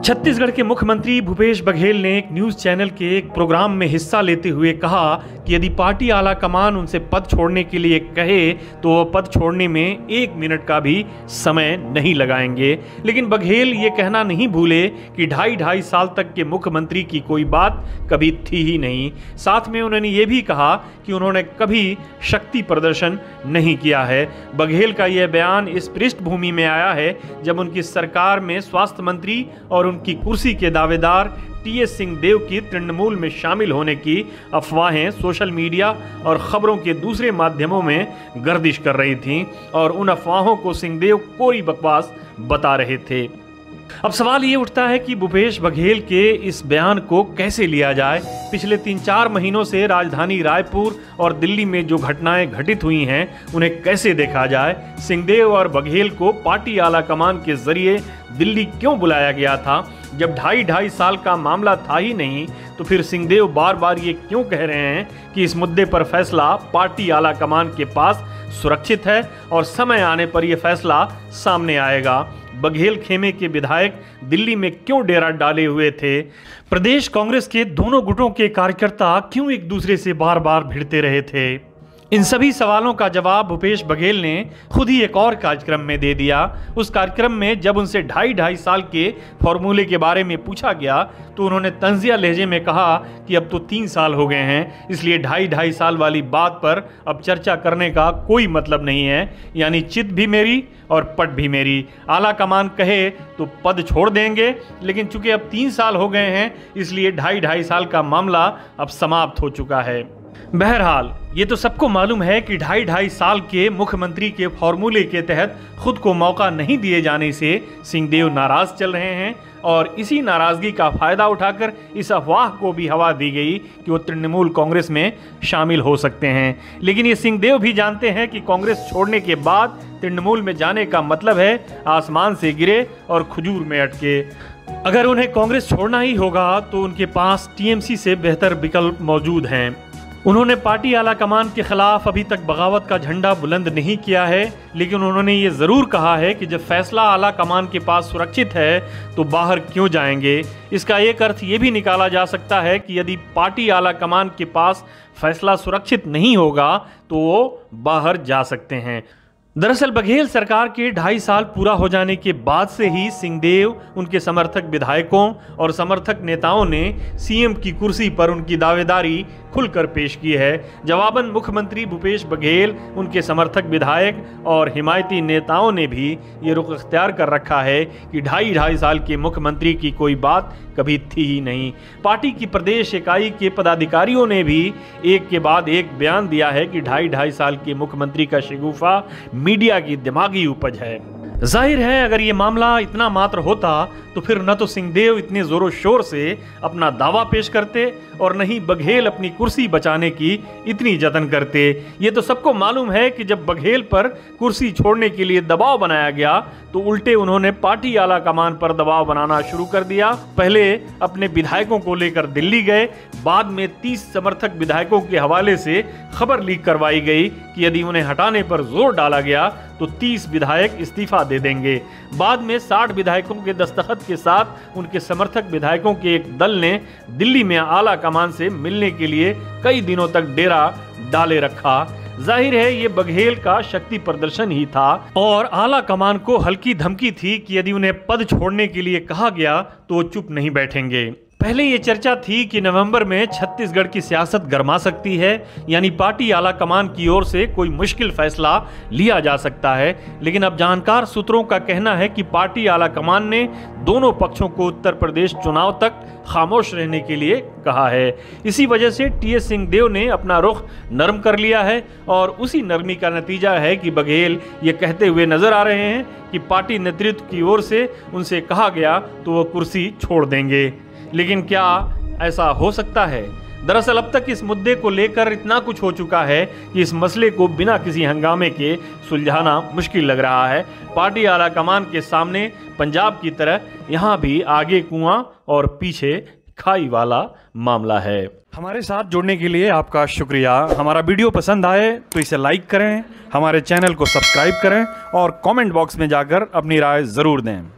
छत्तीसगढ़ के मुख्यमंत्री भूपेश बघेल ने एक न्यूज चैनल के एक प्रोग्राम में हिस्सा लेते हुए कहा कि यदि पार्टी आला कमान उनसे पद छोड़ने के लिए कहे तो वो पद छोड़ने में 1 मिनट का भी समय नहीं लगाएंगे। लेकिन बघेल ये कहना नहीं भूले कि ढाई साल तक के मुख्यमंत्री की कोई बात कभी थी ही नहीं। साथ में उन्होंने ये भी कहा कि उन्होंने कभी शक्ति प्रदर्शन नहीं किया है। बघेल का यह बयान इस पृष्ठभूमि में आया है जब उनकी सरकार में स्वास्थ्य मंत्री और उनकी कुर्सी के दावेदार टीएस सिंहदेव की तृणमूल में शामिल होने की अफवाहें सोशल मीडिया और खबरों के दूसरे माध्यमों में गर्दिश कर रही थीं और उन अफवाहों को सिंहदेव कोरी बकवास बता रहे थे। अब सवाल ये उठता है कि भूपेश बघेल के इस बयान को कैसे लिया जाए। पिछले 3-4 महीनों से राजधानी रायपुर और दिल्ली में जो घटनाएं घटित हुई हैं उन्हें कैसे देखा जाए। सिंहदेव और बघेल को पार्टी आला कमान के जरिए दिल्ली क्यों बुलाया गया था? जब ढाई साल का मामला था ही नहीं तो फिर सिंहदेव बार बार ये क्यों कह रहे हैं कि इस मुद्दे पर फैसला पार्टी आला कमान के पास सुरक्षित है और समय आने पर यह फैसला सामने आएगा। बघेल खेमे के विधायक दिल्ली में क्यों डेरा डाले हुए थे? प्रदेश कांग्रेस के दोनों गुटों के कार्यकर्ता क्यों एक दूसरे से बार बार भिड़ते रहे थे? इन सभी सवालों का जवाब भूपेश बघेल ने खुद ही एक और कार्यक्रम में दे दिया। उस कार्यक्रम में जब उनसे ढाई साल के फॉर्मूले के बारे में पूछा गया तो उन्होंने तंजिया लहजे में कहा कि अब तो 3 साल हो गए हैं, इसलिए ढाई साल वाली बात पर अब चर्चा करने का कोई मतलब नहीं है। यानी चित भी मेरी और पट भी मेरी। आला कमान कहे तो पद छोड़ देंगे, लेकिन चूंकि अब 3 साल हो गए हैं इसलिए ढाई साल का मामला अब समाप्त हो चुका है। बहरहाल ये तो सबको मालूम है कि ढाई साल के मुख्यमंत्री के फॉर्मूले के तहत खुद को मौका नहीं दिए जाने से सिंहदेव नाराज चल रहे हैं और इसी नाराजगी का फायदा उठाकर इस अफवाह को भी हवा दी गई कि वो तृणमूल कांग्रेस में शामिल हो सकते हैं। लेकिन ये सिंहदेव भी जानते हैं कि कांग्रेस छोड़ने के बाद तृणमूल में जाने का मतलब है आसमान से गिरे और खजूर में अटके। अगर उन्हें कांग्रेस छोड़ना ही होगा तो उनके पास टीएमसी से बेहतर विकल्प मौजूद हैं। उन्होंने पार्टी आला कमान के खिलाफ अभी तक बगावत का झंडा बुलंद नहीं किया है, लेकिन उन्होंने ये जरूर कहा है कि जब फैसला आला कमान के पास सुरक्षित है तो बाहर क्यों जाएंगे। इसका एक अर्थ ये भी निकाला जा सकता है कि यदि पार्टी आला कमान के पास फैसला सुरक्षित नहीं होगा तो वो बाहर जा सकते हैं। दरअसल बघेल सरकार के 2.5 साल पूरा हो जाने के बाद से ही सिंहदेव, उनके समर्थक विधायकों और समर्थक नेताओं ने सीएम की कुर्सी पर उनकी दावेदारी खुलकर पेश की है। जवाबन मुख्यमंत्री भूपेश बघेल, उनके समर्थक विधायक और हिमायती नेताओं ने भी ये रुख इख्तियार कर रखा है कि ढाई साल के मुख्यमंत्री की कोई बात कभी थी ही नहीं। पार्टी की प्रदेश इकाई के पदाधिकारियों ने भी एक के बाद एक बयान दिया है कि ढाई साल के मुख्यमंत्री का शगुफा मीडिया की दिमागी उपज है। जाहिर है अगर ये मामला इतना मात्र होता तो फिर न तो सिंहदेव इतने जोरों शोर से अपना दावा पेश करते और न ही बघेल अपनी कुर्सी बचाने की इतनी जतन करते। ये तो सबको मालूम है कि जब बघेल पर कुर्सी छोड़ने के लिए दबाव बनाया गया तो उल्टे उन्होंने पार्टी आला कमान पर दबाव बनाना शुरू कर दिया। पहले अपने विधायकों को लेकर दिल्ली गए, बाद में 30 समर्थक विधायकों के हवाले से खबर लीक करवाई गई कि यदि उन्हें हटाने पर जोर डाला गया तो 30 विधायक इस्तीफा दे देंगे। बाद में 60 विधायकों के दस्तखत के साथ उनके समर्थक विधायकों के एक दल ने दिल्ली में आला कमान से मिलने के लिए कई दिनों तक डेरा डाले रखा। जाहिर है ये बघेल का शक्ति प्रदर्शन ही था और आला कमान को हल्की धमकी थी कि यदि उन्हें पद छोड़ने के लिए कहा गया तो वो चुप नहीं बैठेंगे। पहले ये चर्चा थी कि नवंबर में छत्तीसगढ़ की सियासत गर्मा सकती है, यानी पार्टी आला कमान की ओर से कोई मुश्किल फैसला लिया जा सकता है। लेकिन अब जानकार सूत्रों का कहना है कि पार्टी आला कमान ने दोनों पक्षों को उत्तर प्रदेश चुनाव तक खामोश रहने के लिए कहा है। इसी वजह से टीएस सिंहदेव ने अपना रुख नरम कर लिया है और उसी नरमी का नतीजा है कि बघेल ये कहते हुए नजर आ रहे हैं कि पार्टी नेतृत्व की ओर से उनसे कहा गया तो वो कुर्सी छोड़ देंगे। लेकिन क्या ऐसा हो सकता है? दरअसल अब तक इस मुद्दे को लेकर इतना कुछ हो चुका है कि इस मसले को बिना किसी हंगामे के सुलझाना मुश्किल लग रहा है। पार्टी आला कमान के सामने पंजाब की तरह यहाँ भी आगे कुआं और पीछे खाई वाला मामला है। हमारे साथ जुड़ने के लिए आपका शुक्रिया। हमारा वीडियो पसंद आए तो इसे लाइक करें, हमारे चैनल को सब्सक्राइब करें और कमेंट बॉक्स में जाकर अपनी राय ज़रूर दें।